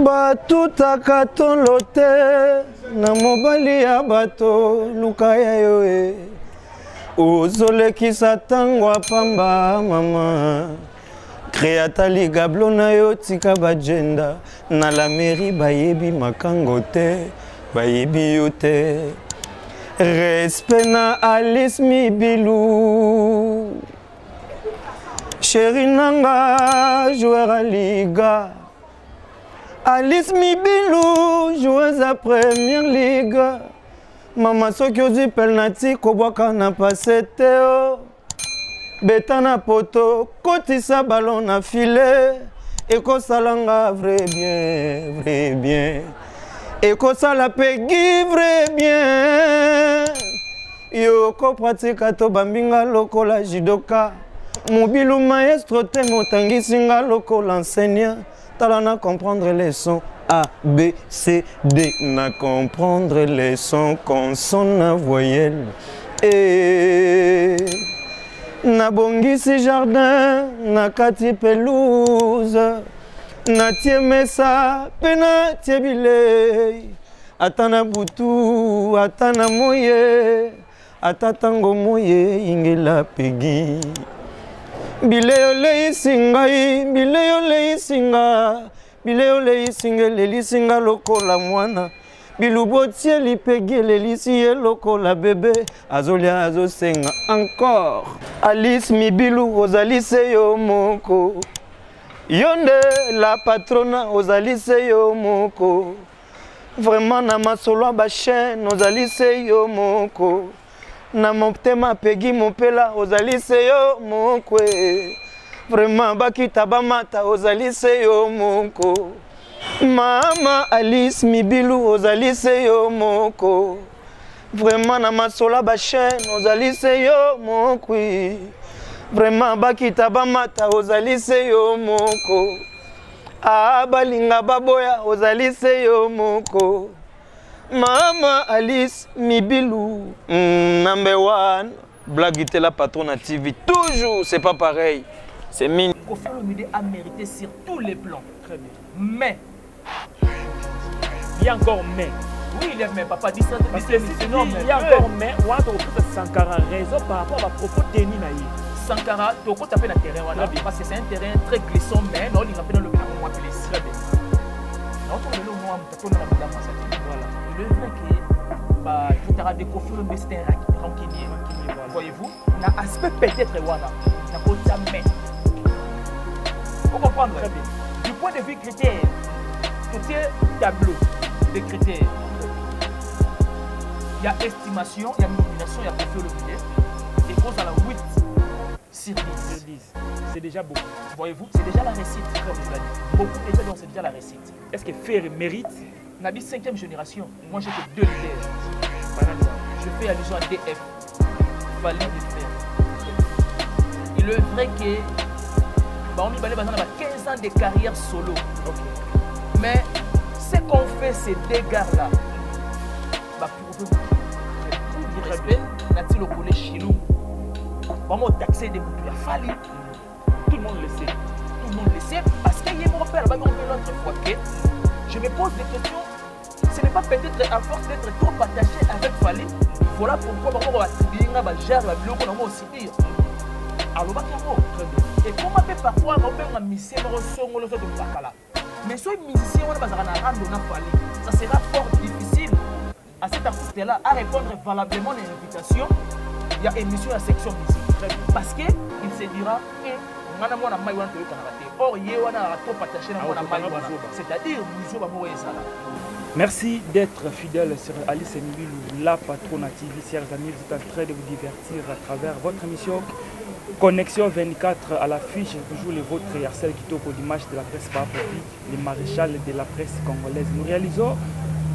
batutaka tolo te na mobali ya bato luka ya yo e ozolekisa ntango apamba mama créata ligablo na yo tika bajenda na la mairie bayebi makango te bayebi yo te respect na Alice Mibilou chéri nanga joueur à liga Alice Mibilou joueuse à première ligue mama soki ozwi penalty kobwaka na pase te o beta na poto kotisa ballon na filet ekosalanga vrai bien ekosala pegi vrai bien yo kopratika to bambinga lokola judoka Mobilu maestro te motangisi nga lokola enseignant tala na comprendre les sons A, B, C, D na comprendre les sons consonnes na voyelle et na bongisi jardin na kati pelouse na tie mesa pe na tie bilei ata na butu ata na moye ata tango moye ingela pegi bileo leisi ngai bileo leisi nga bileo leisi ngelelisi nga lokola mwana bilubo tie lipegi lelisi ye lokola bebe azolia azosenga encore Alice Mibilou ozali se yo moko yonde la patrona ozali se yo moko vraiment na masolo ba chaîne ozali se yo moko na motema pegi mopela ozali se yo moko vraiment bakita bamata ozali se yo moko mama Alice Mibilou ozali se yo moko vraiment na masolo ba chaîne ozali se yo moko vraiment bakita bamata ozali se yo moko balinga baboya ozali se yo moko mama Alice Mibilou number one blague la patronne à TV toujours c'est pas pareil c'est mine Koffi Olomide a mérité sur tous les plans très bien mais il y a encore mais oui il y a mais papa dit ça il y a encore mais on a trouvé Sankara raison par rapport à propos tenus naïe Sankara toko tapé na terrain wana parce que c'est un terrain très glissant mais non il rappelle le bien moi plaisir très bien donc on le moi tapé na la massacre voilà le vrai que bah tout a Koffi Olomide c'était un rancunier voyez-vous na aspect peut-être wana na ko jamais vous comprenez très bien du point de vue critère tout est tableau de critères il y a estimation il y a nomination il y a Koffi Olomide et cause à la 8 sur 10. C'est déjà beaucoup. Voyez-vous, c'est déjà la réussite, comme je l'ai dit. Beaucoup déjà, donc c'est déjà la réussite. Est-ce que faire mérite? On a dit 5e génération. Moi, j'ai que 2 leaders. Je fais allusion à DF. Fallait le faire. Il est vrai que on y va 15 ans de carrière solo. Okay. Mais ce qu'on fait, ces dégâts-là, pour du respect, Nati le collège Chilou. Vraiment taxer des moutons, il a fallu. Tout le monde le sait. Tout le monde le sait parce qu'il y a mon père, l'autre fois que je me pose des questions. Ce n'est pas peut-être à force d'être trop attaché avec Fali. Voilà pourquoi on va attribuer un gère la vidéo qu'on a aussi dire. Alors, et comment on peut parfois on un musicien on le fait de Bakala. Mais ce musicien on va rendre Fali. Ça sera fort difficile à cet artiste-là à répondre valablement à l'invitation. Il y a émission à section musique. Parce qu'il se dira que or c'est-à-dire merci d'être fidèle sur Alice Mibilou, la patronne TV. Chers amis, vous êtes en train de vous divertir à travers votre émission Connexion 24 à l'affiche. Toujours les vôtres et Arcel Kitoko, l'image de la presse par les maréchals de la presse congolaise. Nous réalisons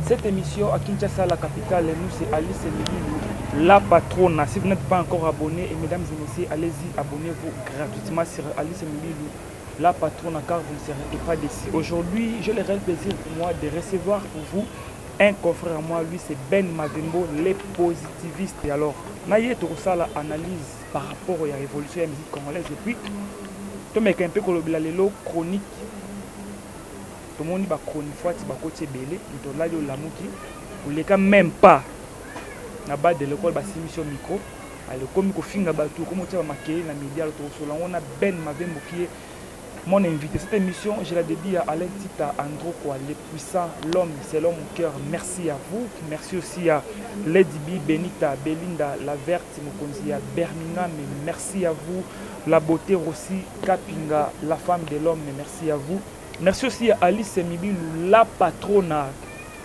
cette émission à Kinshasa, la capitale. Nous, c'est Alice Mibilou, la patronne. Si vous n'êtes pas encore abonné, et mesdames et messieurs, allez-y, abonnez-vous gratuitement sur Alice Mibilou, la patronne, car vous ne serez pas déçus. Aujourd'hui, j'ai le réel plaisir pour moi de recevoir pour vous un confrère à moi. Lui, c'est Ben Mavembo, les positivistes. Et alors, naïe tout ça, l'analyse par rapport à l'évolution de la musique congolaise. Et puis, tout le monde un peu chronique tout le monde va fois tu vas côté belé tu là yo lamuki ou les cas même pas na bas de l'école ba mission micro alors comme ko finga ba tout comme tu vas marquer la média to so on a Ben Mavembo qui est mon invité. Cette émission, je la dédie à Alain Tita Andro quoi, les puissants, l'homme, c'est l'homme au cœur. Merci à vous. Merci aussi à Lady B, Benita, Belinda, La Verte, Mokonzi, à Birmingham. Merci à vous. La beauté aussi, Kapinga, la femme de l'homme. Merci à vous. Merci aussi à Alice Mibi, la patronne.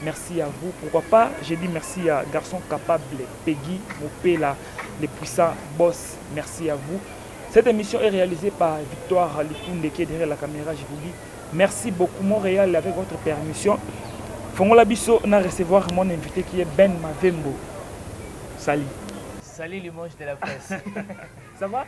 Merci à vous. Pourquoi pas, j'ai dit merci à Garçon Capable, Peggy, Mopela, les puissants boss. Merci à vous. Cette émission est réalisée par Victoire Likunde qui est derrière la caméra, je vous dis. Merci beaucoup Montréal avec votre permission. Fongo Labisso, on a recevoir mon invité qui est Ben Mavembo. Salut. Salut les manches de la presse. Ça va?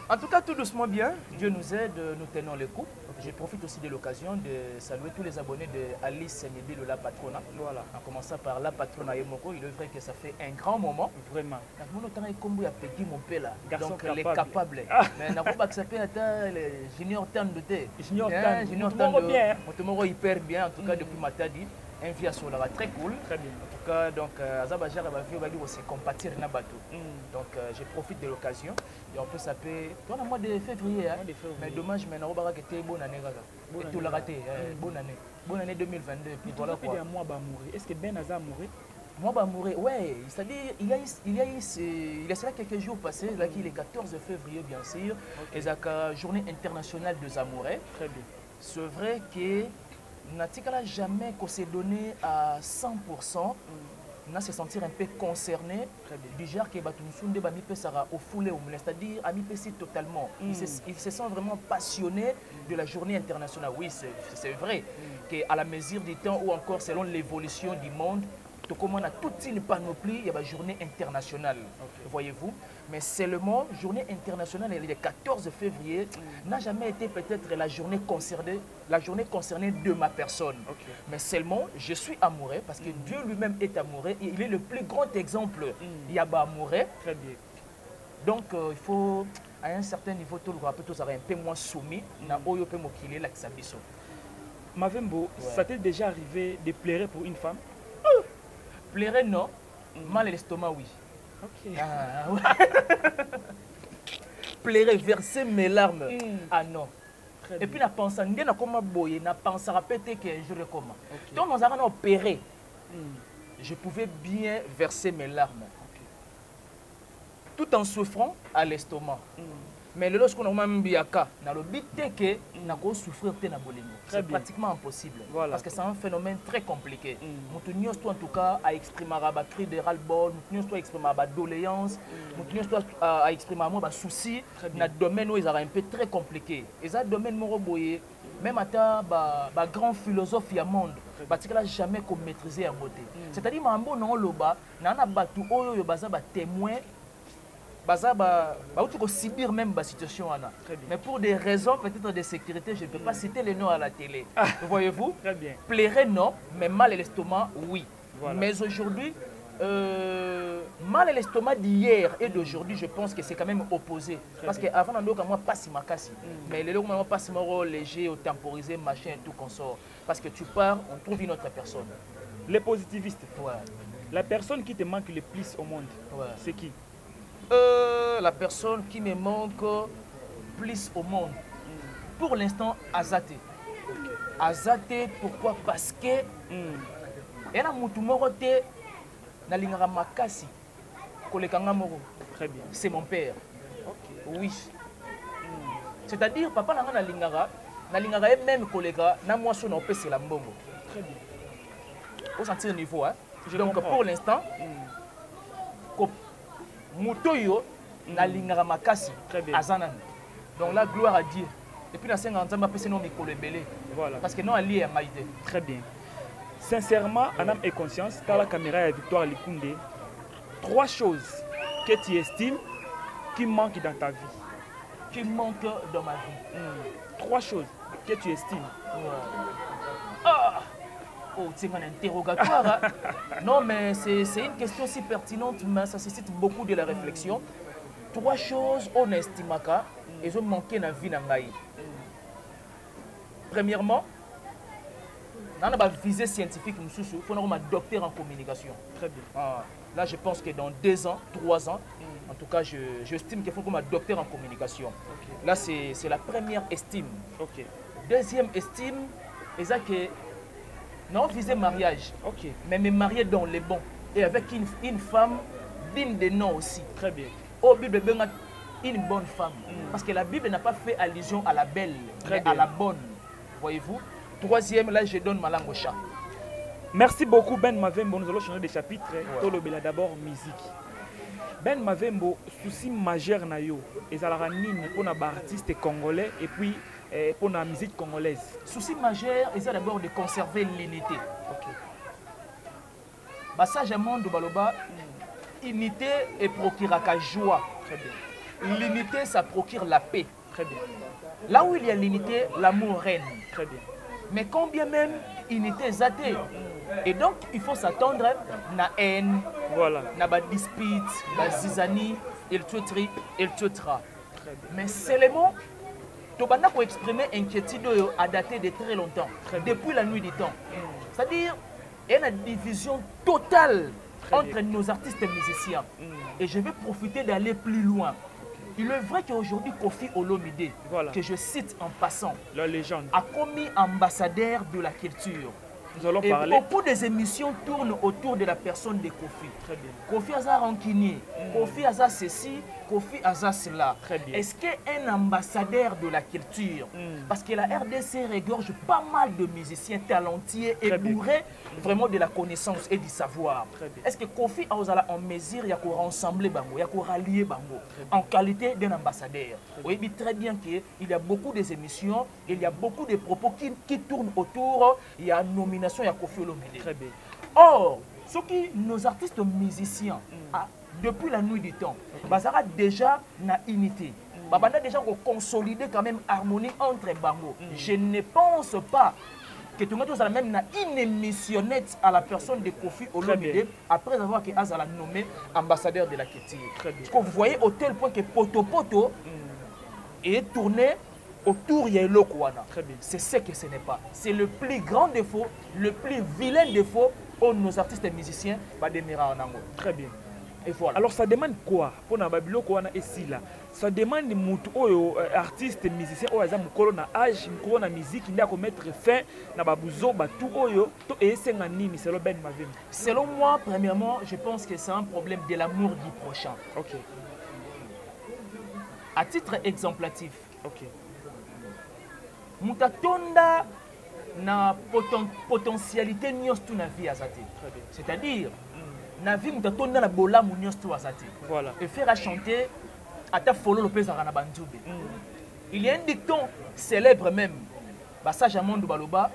En tout cas, tout doucement bien. Dieu nous aide, nous tenons le coup. Je profite aussi de l'occasion de saluer tous les abonnés de Alice Mibi, la patronne. Voilà. En commençant par la patronne Yemoko, il est vrai que ça fait un grand moment. Vraiment. Mon temps est comme il a pété mon père là. Garçon donc capable. Les capables. Mais n'a pas accepté le junior tan de thé. Junior tan. Junior tan de hyper bien. En tout cas, depuis ma tadi. Un vie à Solara très cool. Très bien. En tout cas, donc Azabajar va vivre aussi compatir Nabato. Donc je profite de l'occasion. Et on peut s'appeler. Toi, le mois de février. Hein? Mais dommage, mais on va que bonne année. Et tout l'a raté. Bonne année. Bonne année 2022. Puis voilà quoi. Moi, bah mourir. Est-ce que Ben Azar mourir? Moi, bah mourir. Ouais. C'est-à-dire, il y a cela quelques jours passés. Là, qui est le 14 février, bien sûr. Et c'est la journée internationale des amoureux. Très bien. C'est vrai que. N'a jamais qu'on s'est donné à 100%, on a se sentir un peu concerné du genre que Batumsunde sera au foulé, c'est-à-dire à mi-pessi totalement. Il se sent vraiment passionné de la journée internationale. Oui, c'est vrai qu'à la mesure du temps ou encore selon l'évolution du monde, comme on a toute une panoplie, il y a la journée internationale, voyez-vous. Mais seulement, journée internationale, le 14 février, n'a jamais été peut-être la journée concernée de ma personne. Mais seulement, je suis amoureux parce que Dieu lui-même est amoureux et il est le plus grand exemple. Il y a amoureux. Très bien. Donc, il faut, à un certain niveau, tout le rappel, tout ça un peu moins soumis. Na oyo pe mokile la kisabiso. Mavembo, ça t'est déjà arrivé de pleurer pour une femme? Pleurer, non. Mal à l'estomac, oui. Ok. Ah, ouais. Pleurer, verser mes larmes. Ah non. Très et bien. puis, na pense, na comment boyer, na pense à péter que je recommande. Donc, nous avons opéré. Je pouvais bien verser mes larmes. Tout en souffrant à l'estomac. Mais lorsqu'on a même biaka, na le but que na ko souffrir te na bolingo. C'est pratiquement impossible. Voilà. Parce que c'est un phénomène très compliqué. Nous en tout cas à exprimer un cri de ras-le-bol, nous à exprimer une doléance, nous à exprimer un souci dans le domaine où ils ont un peu très compliqué. Et ça domaine moroboye, même à ta grand philosophe du monde, parce qu'elle n'a jamais maîtrisé en beauté. C'est-à-dire mambo non loba, nana batu oyo baza ba témoin. Tu peux subir même la situation. Mais pour des raisons peut-être de sécurité, je ne peux pas citer les noms à la télé. Voyez-vous? Très bien. Pleurer, non, mais mal à l'estomac, oui. Voilà. Mais aujourd'hui, mal à l'estomac d'hier et d'aujourd'hui, je pense que c'est quand même opposé. Parce qu'avant, on a pas si macassi. Mais les gens ont pas si léger, temporisé, machin et tout qu'on sort. Parce que tu pars, on trouve une autre personne. Les positivistes. Ouais. La personne qui te manque le plus au monde, c'est qui? La personne qui me manque plus au monde. Pour l'instant, Azate. Azate, pourquoi? Parce que c'est mon père. Oui. C'est-à-dire, papa n'a lingara même collègue, n'a moi son opé c'est la mbongo. Très bien. Au sentir niveau, hein. Donc pour l'instant, Moutoyo na lingara makasi azanan. Donc la gloire à Dieu. Et puis na 50 ans après c'est non mikolo belé. Voilà. Parce que non ali est maïté. Très bien. Sincèrement, en âme et conscience, dans la caméra et Victoire Likunde, 3 choses que tu estimes qui manquent dans ta vie. Qui manquent dans ma vie. 3 choses que tu estimes. Ah! Oh, c'est un interrogatoire. Hein? Non, mais c'est une question si pertinente, mais ça suscite beaucoup de la réflexion. 3 choses on estime et ont manqué dans la vie. Premièrement, Dans la visée scientifique, il faut un docteur en communication. Très bien. Là, je pense que dans 2 ans, 3 ans, en tout cas, j'estime qu'il faut un docteur en communication. Là, c'est la première estime. Deuxième estime, c'est que non viser mariage, mais me marier dans les bons et avec une femme digne de nom aussi. Très bien. Au Bible, une bonne femme. Parce que la Bible n'a pas fait allusion à la belle, mais à la bonne. Voyez-vous? Troisième, là, je donne ma langue au chat. Merci beaucoup, Ben Mavembo. Nous allons changer de chapitre. Tolobela d'abord musique. Ben Mavembo, souci majeur na yo, et ça la nini pour les artistes congolais et puis pour la musique congolaise. Souci majeur, c'est d'abord de conserver l'unité. Passage à monde baloba, unité et procure la joie. Très bien. L'unité, ça procure la paix. Très bien. Là où il y a l'unité, l'amour règne. Très bien. Mais combien même unité zaté. Et donc, il faut s'attendre à la haine, voilà, à la dispute, la zizanie, et le tutra. Mais seulement, tu vas exprimer inquiétude à dater de très longtemps, depuis la nuit du temps. C'est-à-dire, il y a une division totale entre nos artistes et musiciens. Et je vais profiter d'aller plus loin. Il est vrai qu'aujourd'hui, Kofi Olomide, que je cite en passant, la légende, a commis ambassadeur de la culture. Nous allons et parler. Beaucoup des émissions tournent autour de la personne de Kofi. Très bien. Kofi Aza rancunier, Kofi Aza ceci, Kofi Aza cela. Très bien. Est-ce qu'un ambassadeur de la culture, parce que la RDC regorge pas mal de musiciens talentueux et bourrés vraiment de la connaissance et du savoir. Est-ce que Kofi Aza en mesure il y a qu'on rassembler Bango, il y a qu'on rallier Bango en qualité d'un ambassadeur? Oui, très bien qu'il y a beaucoup d'émissions, il y a beaucoup de propos qui tournent autour, il y a une nomination. Il y a Kofi Olomide. Très bien. Or, ce qui nos artistes musiciens, depuis la nuit du temps, Bazara déjà na unité. Babanda déjà consolider quand même harmonie entre Bango. Je ne pense pas que tout le monde a même une émissionnette à la personne de Kofi Olomide après avoir que Azala nommé ambassadeur de la culture. Parce que vous voyez au tel point que Poto Poto est tourné autour, il y a l'Okwana. C'est ce que ce n'est pas. C'est le plus grand défaut, le plus vilain défaut où nos artistes et musiciens vont demeurer en Angola. Très bien. Et voilà. Alors ça demande quoi pour na babilo Okwana et si là? Ça demande mutu artistes et musiciens au hasard mukolo na âge, mukolo na musique, il y a qu'on mettre fin na babuzo batu oyo to esenga nini selon Ben Mavembo. Selon moi, premièrement, je pense que c'est un problème de l'amour du prochain. OK. À titre exemplatif. OK. Mutatonda na potentialité nyos tu na vie azate. C'est-à-dire na vie mutatonda na bola mu nyos tu azate. Voilà. Et faire à chanter ata follow le pesa na banzube. Il y a un dicton célèbre même, Bassage Amondo Baloba,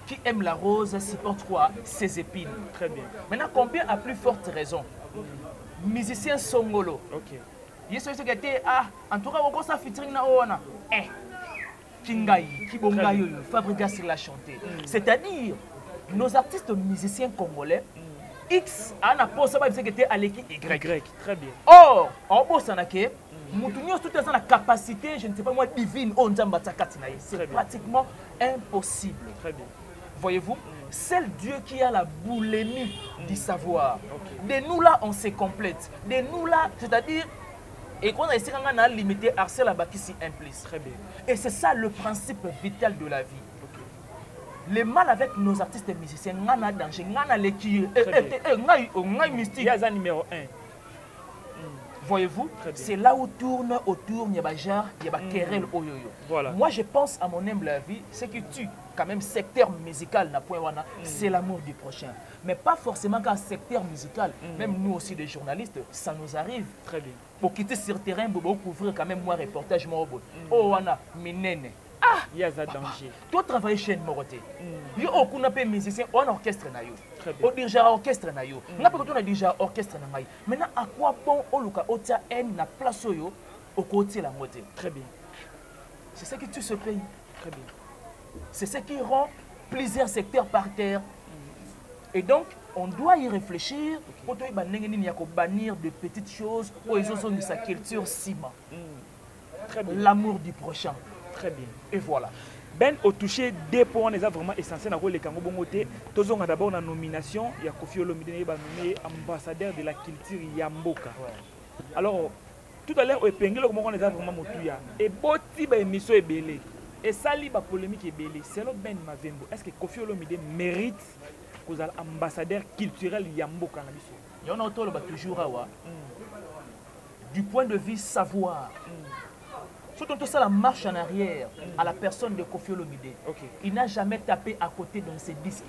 qui aime la rose supporte quoi? Ses épines. Très bien. Maintenant, combien à plus forte raison? Musicien Songolo. OK. Il y a ceux qui étaient en tout cas on ça featuring na ona. Kingai, Kibongayo, Fabrigas l'a chanté. C'est-à-dire, nos artistes musiciens congolais, X a un poste qui était à l'équipe Y. Très bien. Or, en Bossanake, nous toute la capacité, je ne sais pas moi, divine, c'est pratiquement impossible. Très bien. Voyez-vous, c'est Dieu qui a la boulimie du savoir. De nous là, on se complète. De nous là, c'est-à-dire, et qu'on a essayé de limiter Arcel à Bakissi implice. Très bien. Et c'est ça le principe vital de la vie. Le mal avec nos artistes et musiciens, on a danger, on a l'équilibre, on a mystique. Il y a un numéro 1. Voyez-vous, c'est là où tourne autour, il y a des gens, il y a des querelles. Voilà. Moi, je pense à mon humble avis, ce qui tue quand même secteur musical, c'est l'amour du prochain. Mais pas forcément qu'un secteur musical, même nous aussi des journalistes, ça nous arrive. Très bien. Pour quitter sur le terrain, pour couvrir quand même moi reportage, oh, Wana, Minene. Il y a un danger. Toi, travailler chez une Moroté. Il y a aucun musicien, on orchestre. On déjà orchestre. On a déjà orchestre. Maintenant, à quoi bon on a une place au côté de la moitié? Très bien. C'est ce qui tue ce pays. Très bien. C'est ce qui rend plusieurs secteurs par terre. Et donc, on doit y réfléchir pour bannir de petites choses où ils ont sa culture ciment. L'amour du prochain. Très bien. Et voilà. Ben au touché des points les a vraiment essentiels dans les Kango Bongote. Tous ont d'abord la nomination, il y a Kofi Olomide qui est nommé ambassadeur de la culture Yamboka. Alors tout à l'heure au épingle comment on les a vraiment motuya et boti ba émission est belé et sali ba polémique est belé. Selon Ben Mavembo, est-ce que Kofi Olomide mérite qu'on soit ambassadeur culturel Yamboka na biso? Il y en a toujours awa. Du point de vue savoir. Surtout tout ça la marche en arrière à la personne de Kofi Olomide. Il n'a jamais tapé à côté dans ses disques.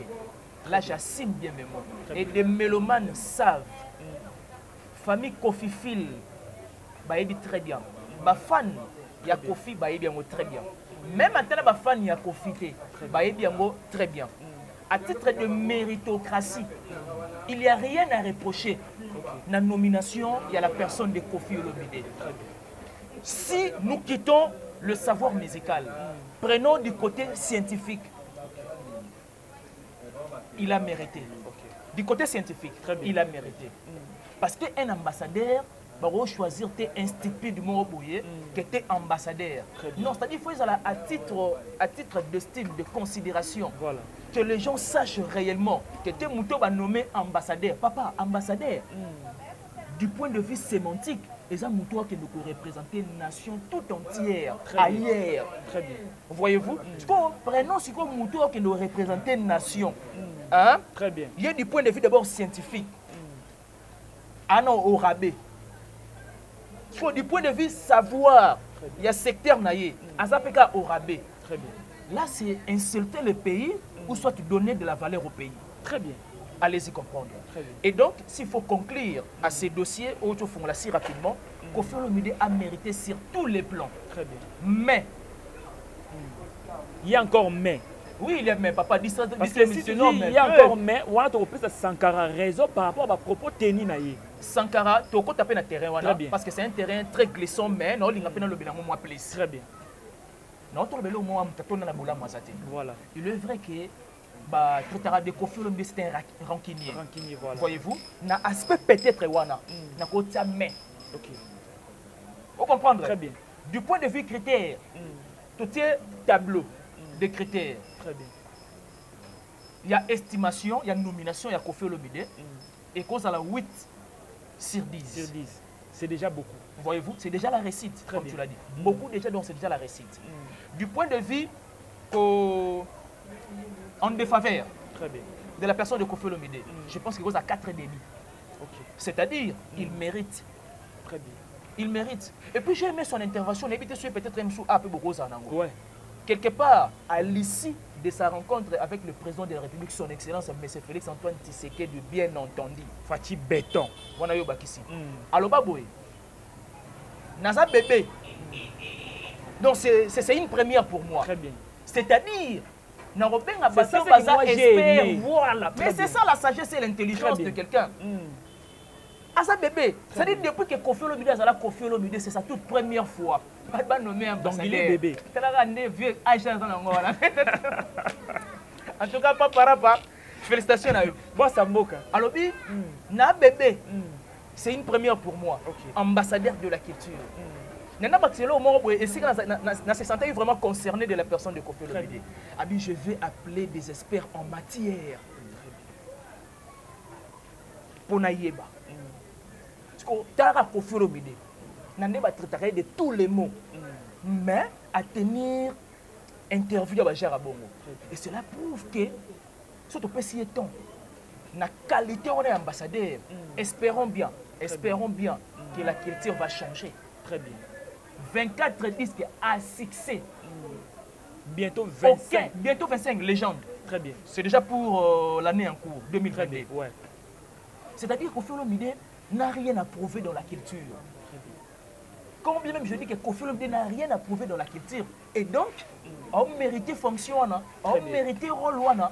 Là j'assume bien mes mots. Et les mélomanes savent. Famille Kofi Phil, bah il dit très bien. Ma fan, il y a Kofi, bah il dit très bien. Même en tant que fan, il y a Kofi, bah il dit très bien. À titre de méritocratie, il n'y a rien à reprocher. Dans la nomination, il y a la personne de Kofi Olomide. Si nous quittons le savoir musical, prenons du côté scientifique, il a mérité. Du côté scientifique, il a mérité. Parce qu'un ambassadeur va choisir tes instituts du Moro Boye qui était ambassadeur. Non, c'est-à-dire qu'il faut à titre de style, de considération, voilà, que les gens sachent réellement que tes moutons va nommer ambassadeur. Papa, ambassadeur, du point de vue sémantique, les moutons qui nous représenter une nation tout entière, ailleurs. Très bien. Voyez-vous? Prenons ce qu'on mouton qui nous représente une nation. Hein? Très bien. Il y a du point de vue d'abord scientifique. Ah non, au rabais. Du point de vue savoir, il y a secteur naïe. Azapeka au rabais. Très bien. Là, c'est insulter le pays ou soit donner de la valeur au pays. Très bien. Allez-y comprendre. Et donc, s'il faut conclure à ces dossiers, autres font là si rapidement, Kofi Olomide a mérité sur tous les plans. Très bien. Mais, il y a encore mais. Oui, il y a mais, papa, dit ça. Parce que si tu dis il y a encore mais, on a trouvé Sankara raison par rapport à propos tenus naïe. Sankara, tu as tapé dans le terrain, parce que c'est un terrain très glissant, mais non, il n'y a pas de moins plus. Très bien. Non, tu as le moins, voilà. Il est vrai que traitera de Kofi Olomide c'est un rancunier. Voilà. Voyez-vous, na aspect peut-être wana, na côté mais. OK. Vous comprenez? Très bien. Du point de vue critère, tout est tableau de critères. Très bien. Il y a estimation, il y a nomination, il y a Kofi Olomide et cause à la 8 sur 10. Sur 10. C'est déjà beaucoup. Voyez-vous, c'est déjà la réussite, comme tu l'as dit. Beaucoup déjà, donc c'est déjà la réussite. Du point de vue en défaveur de la personne de Kofi Olomide, je pense qu'il cause à 4,5. C'est-à-dire, il mérite. Très bien. Il mérite. Et puis j'ai aimé son intervention, peut-être un sous un peu beaucoup. Quelque part, à l'issue de sa rencontre avec le président de la République, son Excellence, M. Félix Antoine Tshisekedi, bien entendu. Fatih Béton. Voilà, yo bakisi. Alors, Baboy, Naza bébé. Donc, c'est une première pour moi. Très bien. C'est-à-dire, c'est ça que moi j'ai aimé. Voilà. Mais c'est ça la sagesse et l'intelligence de quelqu'un. Ah ça bébé, c'est-à-dire depuis que Kofi Olomide a la Kofi Olomide, c'est sa toute première fois. Pas nommé ambassadeur. Donc il est bébé. En tout cas, papa, félicitations à eux. Bon, ça me moque. Alors, na bébé, c'est une première pour moi. Ambassadeur de la culture. Nana Baxelo Moro et si na se sentait vraiment concerné de la personne de Kofi Olomide. Abi, je vais appeler des experts en matière. Pour Naïeba. Tara Kofi Olomide, Nande va traiter de tous les mots, mais à tenir interview à Bachar Abongo. Et cela prouve que, surtout si temps, la qualité on est ambassadeur, espérons bien que la culture va changer. Très bien. 24 disques à succès. Bientôt 25. Okay. Bientôt 25 légendes. Très bien. C'est déjà pour l'année en cours, 2022. Ouais. C'est-à-dire que Kofi Olomide n'a rien à prouver dans la culture. Comme bien même je dis que Kofi Olomide n'a rien à prouver dans la culture. Et donc, on mérite fonction, on mérite rôle. Voilà.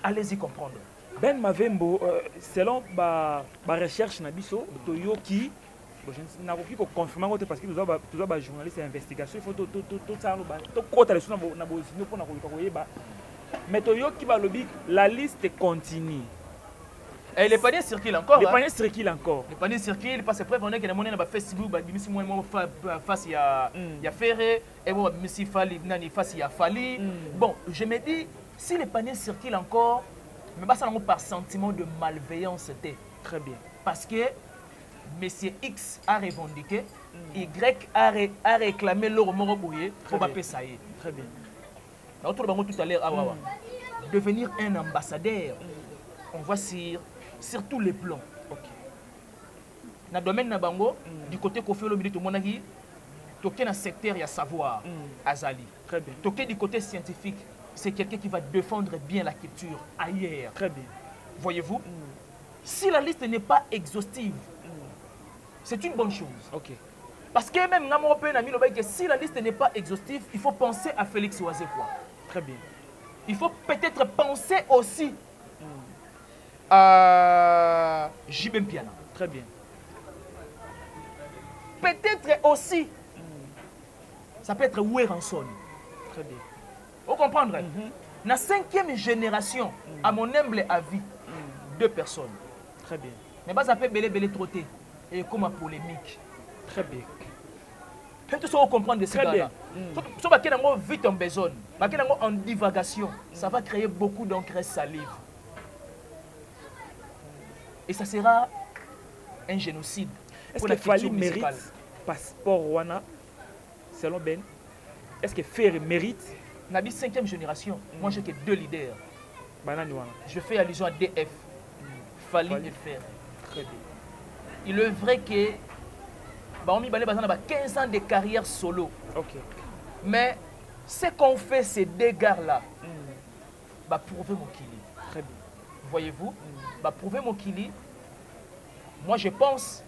Allez-y comprendre. Ben Mavembo, selon ma recherche, Nabiso, Toyoki, je n'ai pas confirmé parce que nous avons journaliste et investigation. Il faut tout ça. Mais Toyoki, la liste continue. Et les paniers circulent encore. Les paniers circulent encore. Les paniers circulent parce que on est que les monnaies na Facebook ba bimisi moi face ya Ferré et bon bimisi Fali nani face ya Fali. Bon, je me dis si les paniers circulent encore mais pas ça par sentiment de malveillance c'était très bien. Parce que Monsieur X a revendiqué, Y a réclamé l'euro moro bouillé pour pas payer ça. Très bien. On tout à l'heure devenir un ambassadeur. On voit sur tous les plans. OK. Dans le domaine Nabango, du côté Kofi Olomide tout mon avis, toqué dans le secteur il y a savoir Azali. Très bien. Toqué du côté scientifique, c'est quelqu'un qui va défendre bien la culture ailleurs. Très bien. Voyez-vous? Si la liste n'est pas exhaustive, c'est une bonne chose. OK. Parce que même si la liste n'est pas exhaustive, il faut penser à Félix Ouazekwa. Très bien. Il faut peut-être penser aussi à Jibem Piana. Très bien. Peut-être aussi, ça peut être Oueranson. Très bien. Vous comprenez? La 5e génération, à mon humble avis, 2 personnes. Très bien. Mais ça peut belé trotter et comme polémique. Très bien. Tout ça, on comprend de ce gars-là. Si on va vite en besogne, en divagation, ça va créer beaucoup d'encre salive. Et ça sera un génocide. Est-ce que Fali mérite passeport Wana, selon Ben? Est-ce que Ferré mérite? On a dit 5e génération. Moi, j'ai que 2 leaders. Je fais allusion à DF. Fali et Ferré. Très bien. Il est vrai que on a 15 ans de carrière solo. OK. Mais ce qu'on fait, ces 2 gars-là, prouver mon kili. Très bien. Voyez-vous? Prouver mon kili. Moi, je pense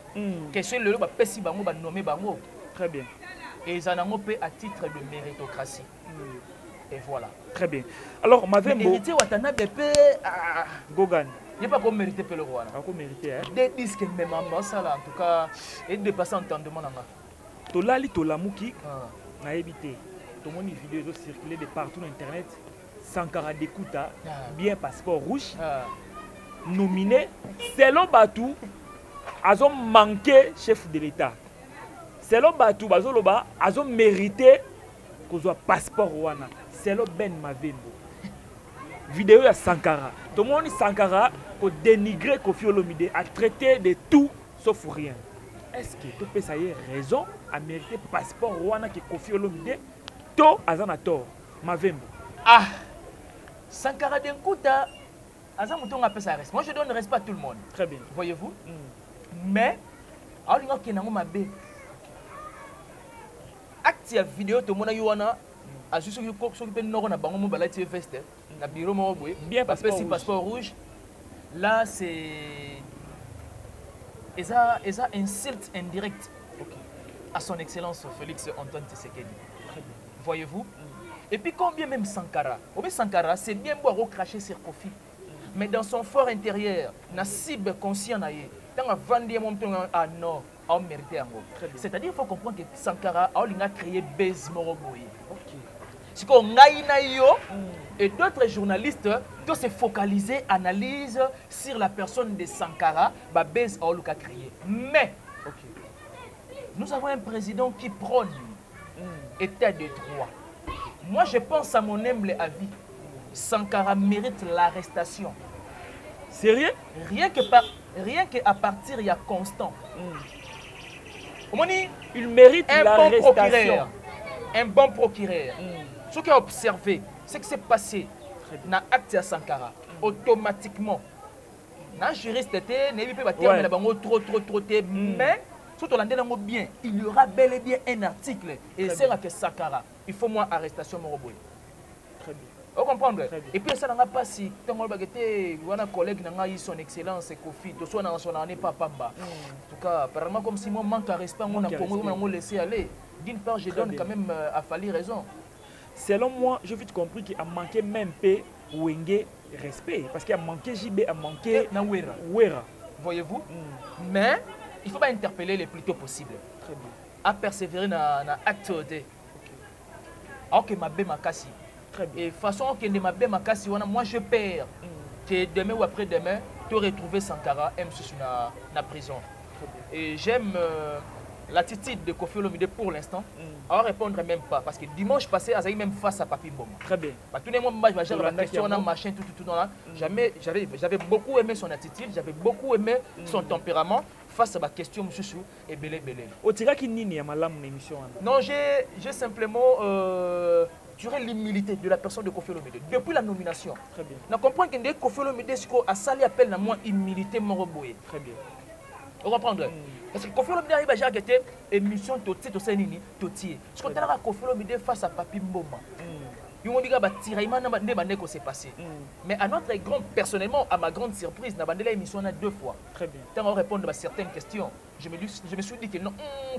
que c'est le Pessi Bango va nommer Bango. Très bien. Et ils en ont fait à titre de méritocratie. Et voilà. Très bien. Alors, Mavembo. Héritier Watanabe Gogan. Il n'y a pas qu'on mérite le roi. Pas qu'on mérite, hein? Des disques même en ça là, en tout cas, et dépasser entendement là. Tolali Tolamuki, n'a évité. Tout le monde vidéo circulé de partout sur Internet. Sankara Dekuta, bien passeport rouge, nominé. Selon Batou, ils ont manqué chef de l'État. Selon Batou, ils ont mérité qu'on soit passeport Wana. Selon Ben Mavembo. Vidéo à Sankara. Tout le monde dit Sankara pour dénigrer Kofi Olomide, à traiter de tout sauf rien. Est-ce que tu peux ça y raison à mériter passeport Wana que Kofi Olomide? To azana tort. Mavembo. Ah, Sankara Denkuta, azan mouton appelle ça respect. Moi je donne respect à tout le monde. Très bien. Voyez-vous? Mais, alors il y a qui n'a pas mabé. Acte la vidéo tout le monde a eu wana. A juste que ceux qui n'ont pas bango mobile TV veste, na bureau mobile. Bien passeport rouge. Là c'est, ils a insulte indirect à son excellence Félix Antoine Tshisekedi. Voyez-vous? Et puis combien même Sankara? Sankara, c'est bien beau recracher sur Kofi. Mais dans son fort intérieur, na cible conscient na ye. Tant à vendre mon temps à nord, à mériter en gros. C'est-à-dire qu'il faut comprendre que Sankara a créé Bez Moroboye. C'est qu'on a et d'autres journalistes doivent se focaliser, analyse sur la personne de Sankara, Bez a créé. Mais nous avons un président qui prône état de droit. Moi, je pense à mon humble avis. Sankara mérite l'arrestation. Sérieux? Rien qu'à partir, il y a Constant. Il mérite l'arrestation. Un bon procureur. Ce qui a observé, ce qui s'est passé dans l'acte de Sankara, automatiquement, dans le juriste, mais surtout bien, il y aura bel et bien un article. Et c'est là que Sankara, il faut moins arrestation. Très bien. Vous comprenez? Et puis ça n'a pas si un collègue n'a eu son excellence Kofi, tout ça n'a pas Pamba. En tout cas, apparemment comme si moi manque à respect, on a laissé aller. D'une part, je donne quand même à Fali raison. Selon moi, j'ai vite compris qu'il a manqué même peu Wenge respect. Parce qu'il a manqué JB, a manqué Wera. Voyez-vous? Mais il ne faut pas interpeller le plus tôt possible. Très bien. À persévérer dans l'acte de. Alors que ma bé ma Très bien. Et de façon que ma bé ma moi je perds. Que demain ou après-demain, tu retrouver Sankara M sous la prison. Et j'aime l'attitude de Koffi Olomide pour l'instant. On répondre même pas parce que dimanche passé, Azaï même face à Papi Mboma. Très bien. Tout le monde m'a géré la question, on a machin, tout dans là. J'avais beaucoup aimé son attitude, j'avais beaucoup aimé son tempérament face à ma question, monsieur Sou, et belé belé. Au tirage qui n'y a pas émission. Non, j'ai simplement tiré l'humilité de la personne de Koffi Olomide depuis la nomination. Très bien. On comprend que Koffi Olomide a sali appel à moi humilité moroboye. Très bien. On va prendre. Parce que Koffi Olomide arrive à gérer cette émission Toti, Tosenini, Toti. Ce qu'on a Koffi Olomide face à Papi Mboma. Ils m'ont dit que c'est passé. Mais à notre grand, personnellement, à ma grande surprise, on a l'émission 2 fois. Très bien. Quand on répond à certaines questions, je me suis dit que non,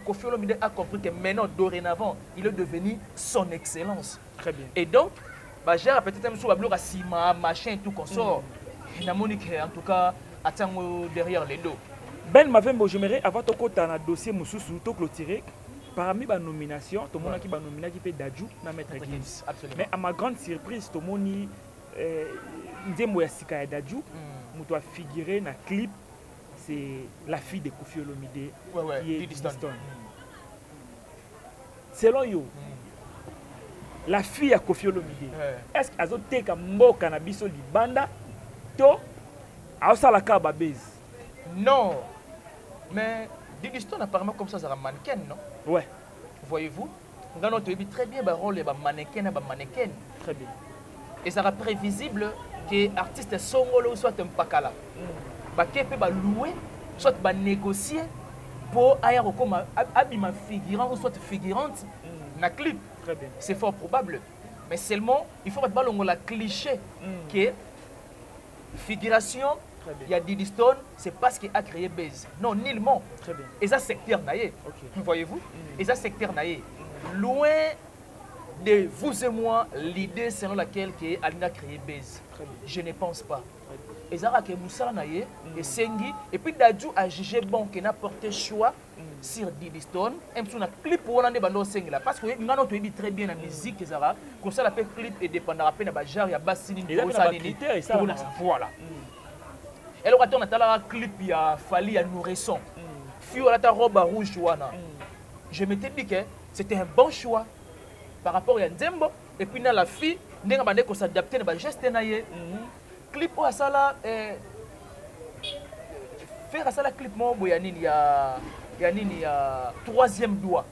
Koffi Olomide a compris que maintenant, dorénavant, il est devenu son excellence. Très bien. Et donc, j'ai peut-être un peu de Sima, machin et tout qu'on sort. Et en tout cas, attend derrière les dos. Ben Mavembo, j'aimerais avoir ton côté dans un dossier Moussou tout clôturé. Parmi les nominations, tout le monde qui a nominé qui peut Dadju dans Maître Gims. Mais à ma grande surprise, tout le monde Ndembo Yassika et Dadju, nous doit figurer dans le clip, c'est la fille de Koffi Olomide qui est Diddy Stone. Selon vous, la fille à Koffi Olomide, est-ce qu'elle a été un cannabis au Libanda to a aussi la carte base? Non, mais Diddy Stone apparemment comme ça, c'est un mannequin, non? Ouais. Voyez-vous, on a très bien le rôle de mannequin. Très bien. Et ça sera prévisible que l'artiste songolo soit un pakala. Qui peut louer, soit négocier pour aller comme abîmer figurant ou soit figurante dans le clip. Très bien. C'est fort probable. Mais seulement, il faut pas la cliché que figuration. Il y a Diddy Stone, c'est parce qu'il a créé Base. Non, nullement. Très bien. Et ça, secteur naïe. Okay. Voyez-vous? Et ça, secteur naïe. Loin de vous et moi, l'idée selon laquelle Alina a créé Base. Je ne pense pas. Et ça, c'est Moussa naïe, et Sengi. Et puis Dadju a jugé bon qu'il n'a porté choix sur Diddy Stone. Et puis, on a clip pour on a Sengi là. Parce que nous avons dit très bien la musique, comme ça, la clip est dépendant de la genre, il y a Bassini, voilà. Et alors, on a un clip, il y a Fali à Nourrisson. Fio à la robe rouge. Je m'étais dit que c'était un bon choix par rapport à Nzembo. Et puis, la fille, on a s'adapter à geste. Clip à ça là, faire ça la clip, il y a troisième doigt.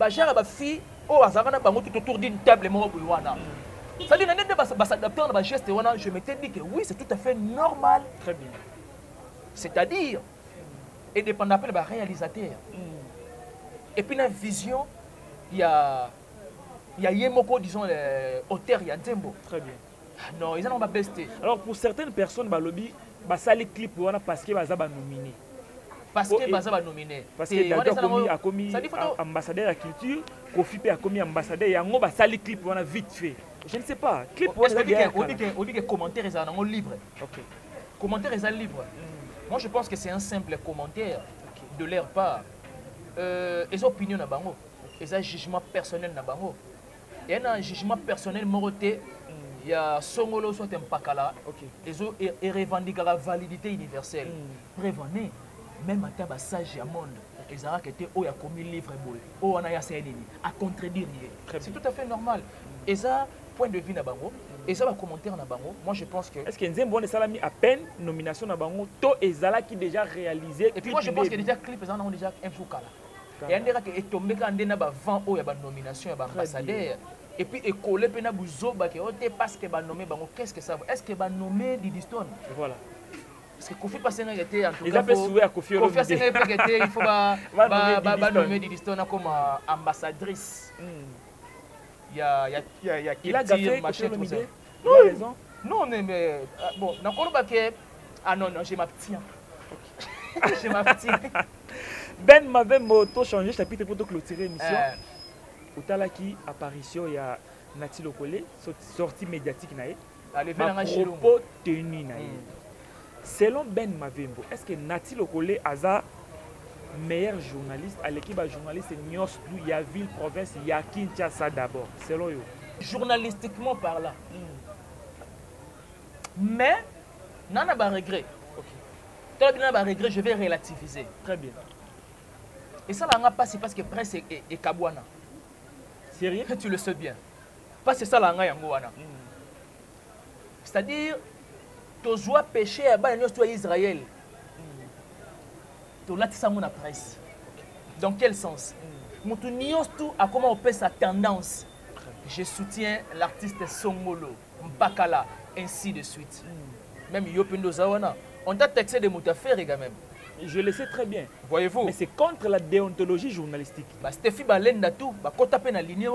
J'ai une fille, tout autour d'une table. Ça dit que s'adapter à geste. Je m'étais dit que oui, c'est tout à fait normal. Très bien. C'est-à-dire, et dépendant de la réalisateur. Et puis, dans la vision, il y a Yemoko, disons, l'auteur, il y a Nzembo. Très bien. Non, ils n'ont pas besté. Alors, pour certaines personnes, lobby, ça les clips parce qu'ils sont nominés. Parce qu'ils sont nominés. Parce que a commis ambassadeur de la culture, Kofi a commis ambassadeur, et on a les clips vite fait. Je ne sais pas. Clip on dit que commentaires sont libres. Ok. Commentaires sont libres. Moi, je pense que c'est un simple commentaire de leur part. Les opinions, les jugements personnels. Et un jugement personnel, il y a Songolo soit un pakala. Et revendique la validité universelle. Prévenez, même à ta sage à monde, les Arabes qui étaient a commis livre boy, on a à contredire. C'est tout à fait normal. Et ça, point de vue Nabango. Et ça va commenter en Nabango. Moi, je pense que. Est-ce que Nzembo a mis à peine nomination Nabango, to Ezala qui déjà réalisé. Et puis moi, je pense que déjà clip, ils ont déjà un foucala. Et on dirait que est tombé quand on a 20 ans, il y a une nomination, il y a un ambassadeur. Et puis, il y a un bouzo, parce qu'il va nommer, qu'est-ce que ça veut? Est-ce qu'il va nommer Diddy Stone? Voilà. Parce que Kofi Passena était en tout cas. Il a fait souhait à Kofi Olomide. Kofi Passena était, il faut nommer Diddy Stone comme ambassadrice. Il a gaffé Kofi Olomide. Il a raison. Non, mais bon, dans le ah non, j'ai ma petite. J'ai ma petite. Ben m'avait moto changé chapitre pour clôturer l'émission. Outalaki apparition il y a Nati Lokole sortie médiatique naé. Propos tenu naé. Selon Ben Mavembo, est-ce que Nati Lokole a meilleur journaliste à l'équipe journaliste Nyos plus il y a ville province il y a Kinshasa d'abord selon vous? Journalistiquement parlant. Mais n'en a pas regret. Toi, bien, regret, je vais relativiser. Très bien. Et ça, là, pas, c'est parce que Prince est Kabouana. Sérieux? Tu le sais bien. Parce que ça, là, c'est-à-dire, tu dois pécher à Israël. Tu l'as dit la presse. Dans quel sens? Tout à comment on peut sa tendance. Je soutiens l'artiste Songolo, Mbakala, ainsi de suite. Même Yopendo Zawana. On t'a taxé de Moutafé, quand même. Je le sais très bien. Voyez-vous? Mais c'est contre la déontologie journalistique. Bah, Stéphie Balenda tout, bah, quand tu la ligne,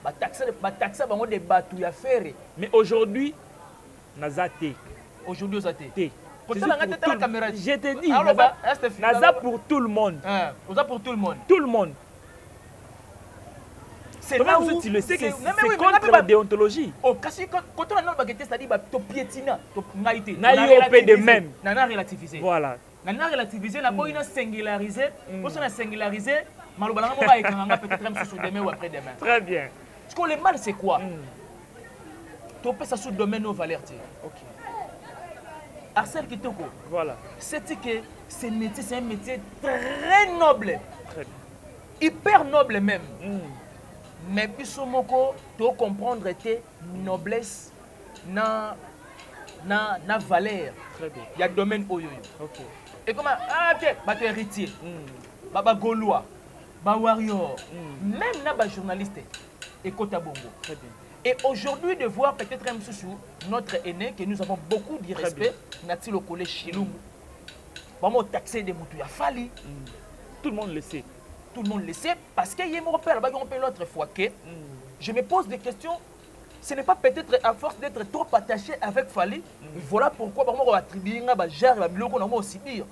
bah, taxer des bateaux à faire. Mais aujourd'hui, Nazate. Aujourd'hui, aux athées. Je te dis, Naza pour tout le monde. Naza pour tout le monde. Tout le monde. C'est là où tu le sais que c'est contre la déontologie. Oh, quand on a notre baguette, c'est-à-dire tu piétina, tu naïté. De même. Nana relativisé. Voilà. Nana relativisé, la boîte singularisé. Pour ça, singularisé, malheureusement, on va écrire peut-être même sous demain ou après-demain. Très bien. Parce que le mal, c'est quoi? Tu peux ça sous domaine aux valeurs. Ok. Arsène Kitoko. Voilà. C'est que ce métier, c'est un métier très noble. Très bien. Hyper noble même. Mais Bissomoko, tu dois comprendre tes noblesse, na valeur. Très bien. Il y a domaine oyo. Ok. Et comment? Ah, ok, bah tu es héritier. Bah Gaulois, bah warrior. Même na journaliste. Et Kota Bongo. Très bien. Et aujourd'hui, de voir peut-être un sous notre aîné, que nous avons beaucoup de respect, Nati Lokole Chilum. Vraiment taxé de Moutou Fali. Tout le monde le sait. Tout le monde le sait parce qu'il y a mon père là-bas, on peut l'autre fois que je me pose des questions. Ce n'est pas peut-être à force d'être trop attaché avec Fali. Voilà pourquoi on va attribuer un bajar et un on aussi dire.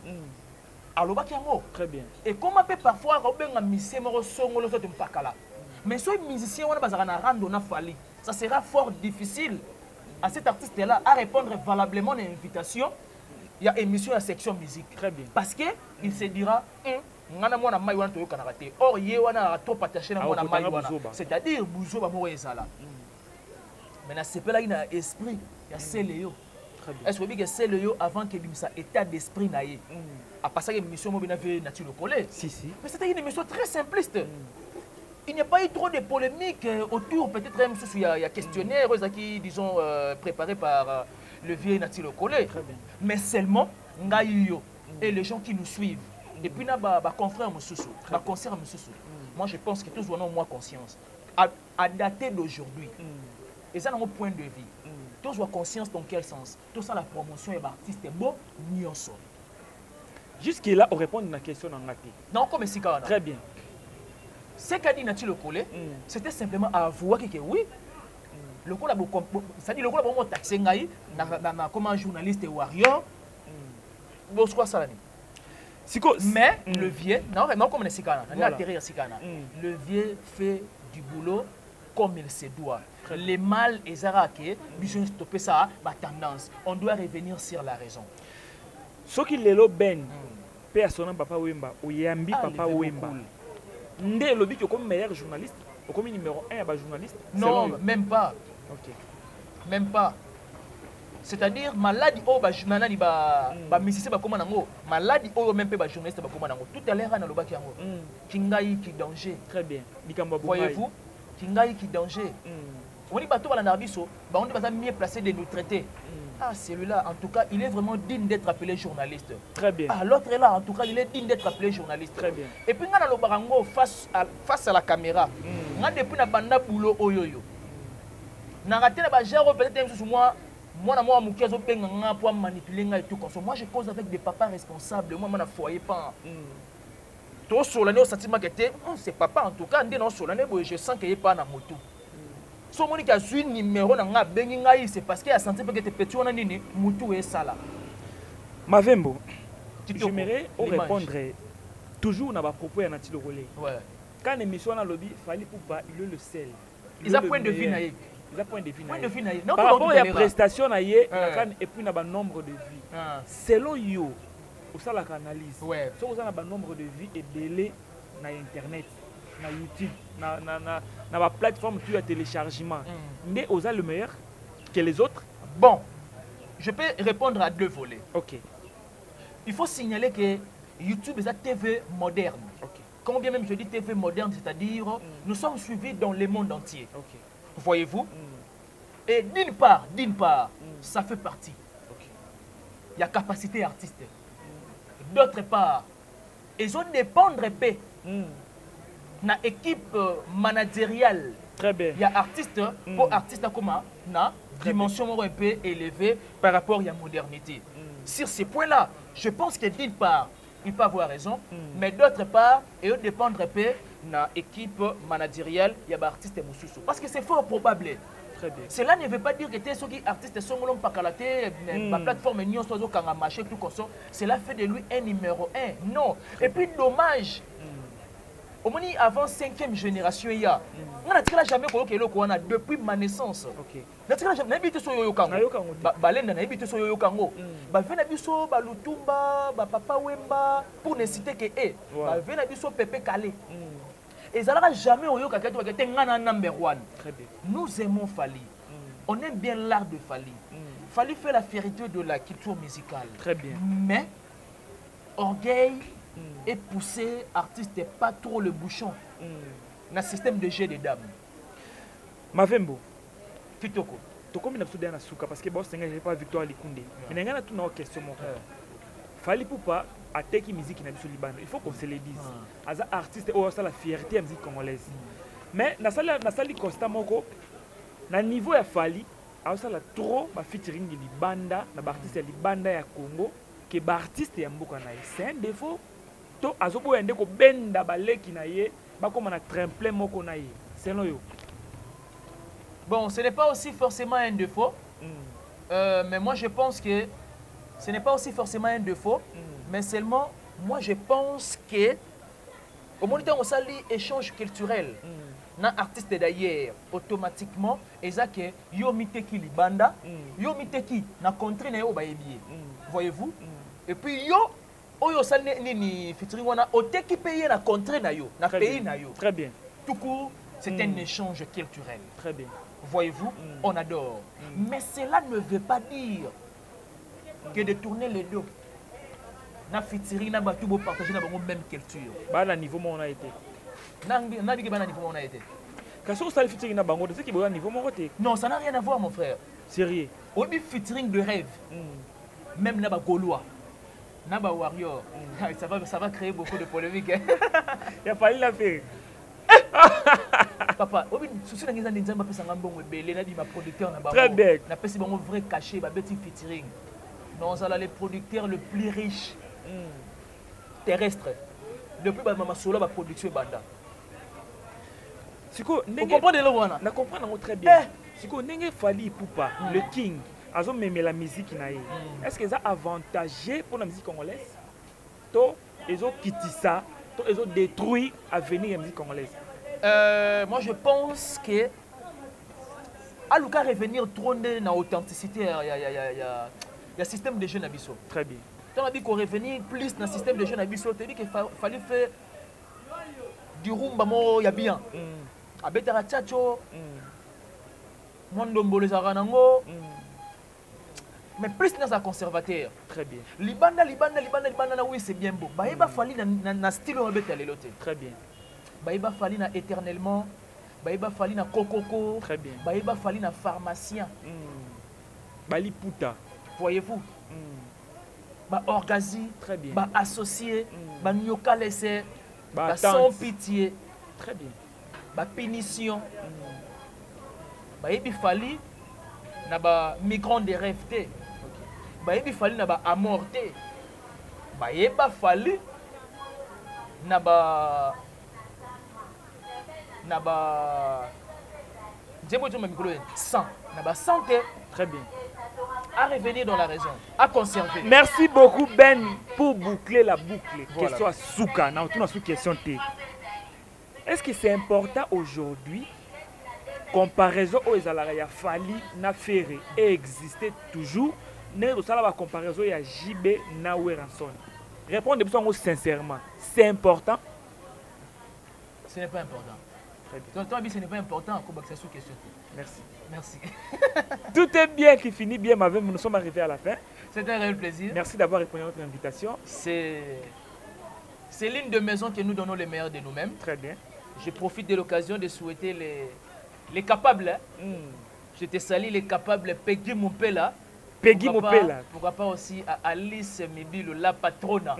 Alors, très bien. Et comment peut parfois un musicien mais si un musicien on a rendre Fali, ça sera fort difficile à cet artiste-là à répondre valablement à l'invitation. Il y a émission à section musique. Très bien. Parce qu'il se dira, or, il y a trop attaché à c'est-à-dire, Bouzo va mourir ça là. Maintenant, c'est pas là qu'il y a un esprit, il y a Céléo. Est-ce que c'est Céléo avant qu'il y ait un état d'esprit naïe? À part ça, il y a une émission qui avait nature le collège. Si, si. Mais c'était une émission très simpliste. Il n'y a pas eu trop de polémiques autour, peut-être même il y a questionnaire qui, disons, préparé par le vieux Nati Lokole. Mais seulement, et les gens qui nous suivent. Et puis, confrère Moussoussou, concert Moussoussou. Moi, je pense que tous avons moins conscience. À dater d'aujourd'hui, et ça, dans mon point de vue, tous ont conscience dans quel sens? Tout ça, la promotion et l'artiste est bon, ni en son. Jusque-là, on répond à la question en Nati. Non, comme ici, très bien. Ce qu'a dit Nati Lokole, c'était simplement avouer que oui, le coup c'est-à-dire le coup là taxé comme un journaliste warrior, mais le vieux, non comme le vieux fait du boulot comme il se doit. Les mal et Zarake, ils ont stoppé ça, ma tendance. On doit revenir sur la raison. Ce qui est le ben, personne papa Wemba, ou Yambi papa Wemba. Ndé le but comme meilleur journaliste, ou comme numéro 1 à journaliste? Non, même pas. Ok. Même pas. C'est-à-dire maladie oh maladie misisi ba koma nango maladie oh même pas journaliste ba koma nango tout à l'heure na lobaki yango kingai ki danger. Très bien. Bikambo voyez-vous kingai ki danger. On dit bateau na biso ba on dit ba mieux placé de nous traiter. Ah celui-là en tout cas il est vraiment digne d'être appelé journaliste. Très bien. Ah l'autre là en tout cas il est digne d'être appelé journaliste. Très bien. Et puis ngana lobarango face à la caméra. Nga depuis na banda boulot oyoyo. Na raté na ba gère peut-être sur moi. Moi, pour manipuler et tout comme ça. Moi, je cause avec des papas responsables. Moi, je foyer pas. Tout sur l'année, c'est papa en tout cas. Je sens qu'il n'y a pas de moto. Si on a un numéro, c'est parce qu'il a senti que tu petit moto et ça là. Mavembo, j'aimerais répondre toujours à propos de Nati Lokole. Quand l'émission a lobby, il fallait pas, il est le sel. Il a point de vue naïf. Il a point de vue. Par rapport à la prestation, et puis il nombre de vues. Selon you, vous avez l'analyse. Si vous avez un nombre de vues et délai sur Internet, sur YouTube, sur la plateforme de téléchargement, mais vous avez le meilleur que les autres? Bon, je peux répondre à deux volets. Ok. il faut signaler que YouTube est une TV moderne. Ok. Quand bien même je dis TV moderne, c'est-à-dire nous sommes suivis dans le monde entier. Ok. Voyez-vous? Et d'une part, ça fait partie. Il y a capacité artiste. D'autre part, ils ont dépendre paix. Na équipe managériale. Très bien. Il y a artiste pour artiste comme na dimension un peu élevée par rapport à la modernité. Sur ces points-là, je pense que d'une part, il peut avoir raison, mais d'autre part, ils ont dépendre paix na équipe managériale, il y a artiste mususu. Parce que c'est fort probable. Très bien. Cela ne veut pas dire que tes artistes sont pas calatés, la plateforme n'y sont pas marché tout comme ça. Cela fait de lui un numéro 1. Non. Et puis dommage. Au moins avant 5e génération il y a. On n'a jamais connu le depuis ma naissance. Ok. On a habité sur Yoyo Kango. Balenda na habité sur Yoyo Kango. Ba vena biso ba Lutumba, ba Papa Wemba pour ne citer que ba vena biso Pepe Kale. Et ça n'aura jamais eu number 1. Très bien. Nous aimons Fally. On aime bien l'art de Fally. Fally fait la fierté de la culture musicale. Très bien. Mais, orgueil et pousser artiste et pas trop le bouchon. Dans le système de jeu des dames. Mavembo. Kitoko. Tu comme une na souka parce que boss n'engage pas Victoire Likunde. Mais n'engage tout une question. Fally Poupa a teki musique na biso Liban. Il faut qu'on se le dise. As artiste ou ça la fierté de la musique congolaise. Mais na sali constamment ko na niveau ya Fally a ça la trop ba featuring de Libanda na ba artiste ya Libanda ya Congo que ba artiste ya mboka na ye. C'est un défaut. To azobo yende ko benda baleki na ye ba comme na tremplin moko na ye. C'est non yo. Bon, ce n'est pas aussi forcément un défaut. Mais moi je pense que ce n'est pas aussi forcément un défaut. Mais seulement, moi je pense que au moment où on a l'échange culturel, dans artiste d'ailleurs, automatiquement, et ça que yo miteki libanda, yo miteki na contrée na yo bayebi. Voyez-vous? Et puis yo oyo sal ni featuring wana oteki payer na contrée na yo, na pays na yo. Très bien. Tout court, c'est un échange culturel. Très bien. Voyez-vous? On adore. Mais cela ne veut pas dire que de tourner les deux. Na featuring na batu bo partager na bango même culture. Ba na niveau mo on a été. Na dit que ba na niveau on a été. Quand on sali featuring na bango, c'est qui ba niveau mo côté. Non, ça n'a rien à voir mon frère. Sérieux. On dit featuring de rêve. Même na ba Gaulois. Na ba Warrior. Ça va créer beaucoup de polémiques. Il a fallu la faire. Papa, obi souci na ngeza ndinza mapesa ngambongo ebele na di ma producteur na ba. Très bien. Na pesi bango vrai caché ba beti featuring. Non, ça là les producteurs le plus riche terrestre. Depuis ba mama solo ba production banda. Siko vous comprenez le wana? Na comprendre très bien. Siko ndenge Fally Poupa, le king, azo meme la musique na ye. Est-ce que ça avantagé pour la musique congolaise? To ezo kitisa, to ezo détruit avenir la musique congolaise. Moi je pense que à Luka revenir trôner dans l'authenticité, il y a système de jeunes abisso. Très bien. On a dit qu'on revenir plus dans le système de jeunes abisso, tu as dit qu'il fallait faire du rumba, il y a bien. Abetara tchacho, mondombo les aranango, mais plus dans un conservateur. Très bien. Libanda, oui c'est bien beau. Bah il va falloir dans style on bête à l'élote. Très bien. Bah il va falloir éternellement. Bah il va falloir Kokoko. Très bien. Bah il va falloir pharmacien. Bali Pouta. Voyez-vous? Bah Orgazi. Très bien. Bah associé. Bah Nyoka laissé. Bah sans pitié. Très bien. Bah punition. Bah il falloir na ba migrant de rêve. Bah il falloir na ba amorté. Bah il falloir na ba santé. Très bien. À revenir dans la raison, à conserver. Merci beaucoup Ben pour boucler la boucle. Voilà. Question à Souka, na tout sous question T. Est-ce que c'est important aujourd'hui comparaison aux Ezalaya Fally na Ferré et existait toujours n'est au la comparaison ya JB na Weranson. Répondez-moi sincèrement. C'est important? Ce n'est pas important. Toi, ce n'est pas important qu'on ça sous question. Merci. Merci. Tout est bien qui finit bien, mais nous sommes arrivés à la fin. C'est un réel plaisir. Merci d'avoir répondu à notre invitation. C'est l'une de maisons que nous donnons le meilleur de nous-mêmes. Très bien. Je profite de l'occasion de souhaiter les capables. Hein. Je te salue les capables. Peggy Moupela. Peggy Moupela. Pourquoi pas aussi à Alice Mibilu, la patrona.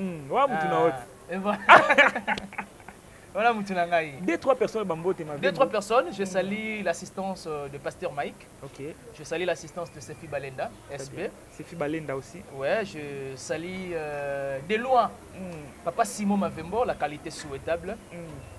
Et voilà. Voilà, Moutunangaï. 2-3 personnes, Bambo, 2-3 personnes. Je salue l'assistance de Pasteur Mike. Ok. Je salue l'assistance de Sophie Balenda, SP. Sophie Balenda aussi. Ouais, je salue de loin Papa Simon Mavembo, la qualité souhaitable.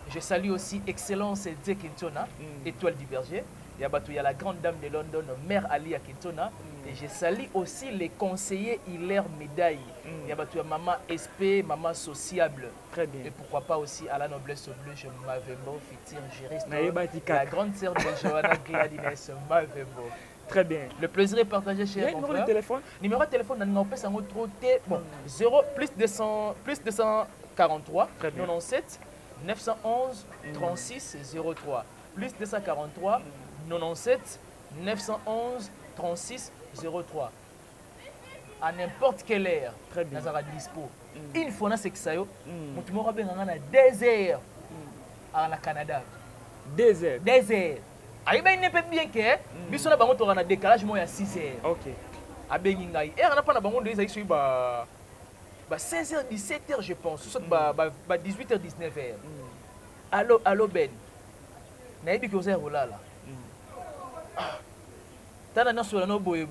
Je salue aussi Excellence Dze Kintona, Étoile du Berger. Il y a la grande dame de London, Mère Ali Kintona. Et je salue aussi les conseillers Hilaire Médaille. Il y a Maman SP, Maman Sociable. Très bien. Et pourquoi pas aussi à la noblesse oblige, Mavembo, Fitir, Juriste. La La grande sœur de Johanna Gladines, Mavembo. Très bien. Le plaisir est partagé chez mon numéro frère. de téléphone. Numéro de téléphone, on a un trop bon, 0 plus 243 97 911 36 03 plus 243 97 911 36 03 à n'importe quelle heure. Très bien. Nous avons dispo. Une fois, c'est que ça y est. Nous avons 2 heures à la Canada. 2 heures. 2 heures. Il n'est pas bien que nous avons un décalage à 6 heures. Ok. À Bengingaï. Et on n'a pas de 16h, 17h, je pense. 18h, 19h. Allô, Ben. Je suis là. Tana na sola no boye.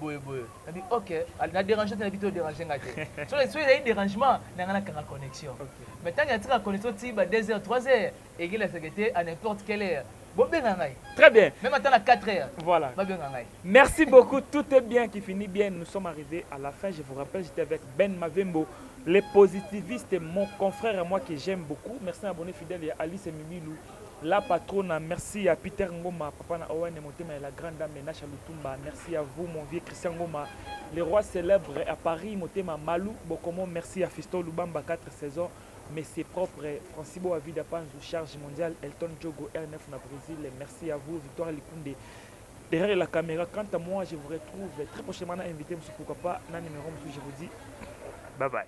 Nabi OK, na déranger na bito déranger ngate. So les dérangement na ngana ka connexion. Mais tant que tu connexion ti ba 2h, 3h et qu'il a sécurité à n'importe quelle heure. Très bien. Même à 4h. Voilà. Merci beaucoup. Tout est bien qui finit bien. Nous sommes arrivés à la fin. Je vous rappelle, j'étais avec Ben Mavembo, les positivistes, mon confrère et moi que j'aime beaucoup. Merci à abonné fidèle à Alice Mimilou, la patronne. Merci à Peter Ngoma, papa na Owen Motema et la grande dame Nacha Lutumba. Merci à vous, mon vieux Christian Ngoma, les rois célèbres à Paris, Motema Malou Bokomo. Merci à Fisto Lubamba, 4 saisons. Mais c'est propre, Francibo Avida Panzou, charge mondiale, Elton Djogo, R9 na Brésil. Merci à vous, Victoire Likunde. Derrière la caméra, quant à moi, je vous retrouve très prochainement invité, pourquoi pas, dans le numéro, je vous dis bye bye.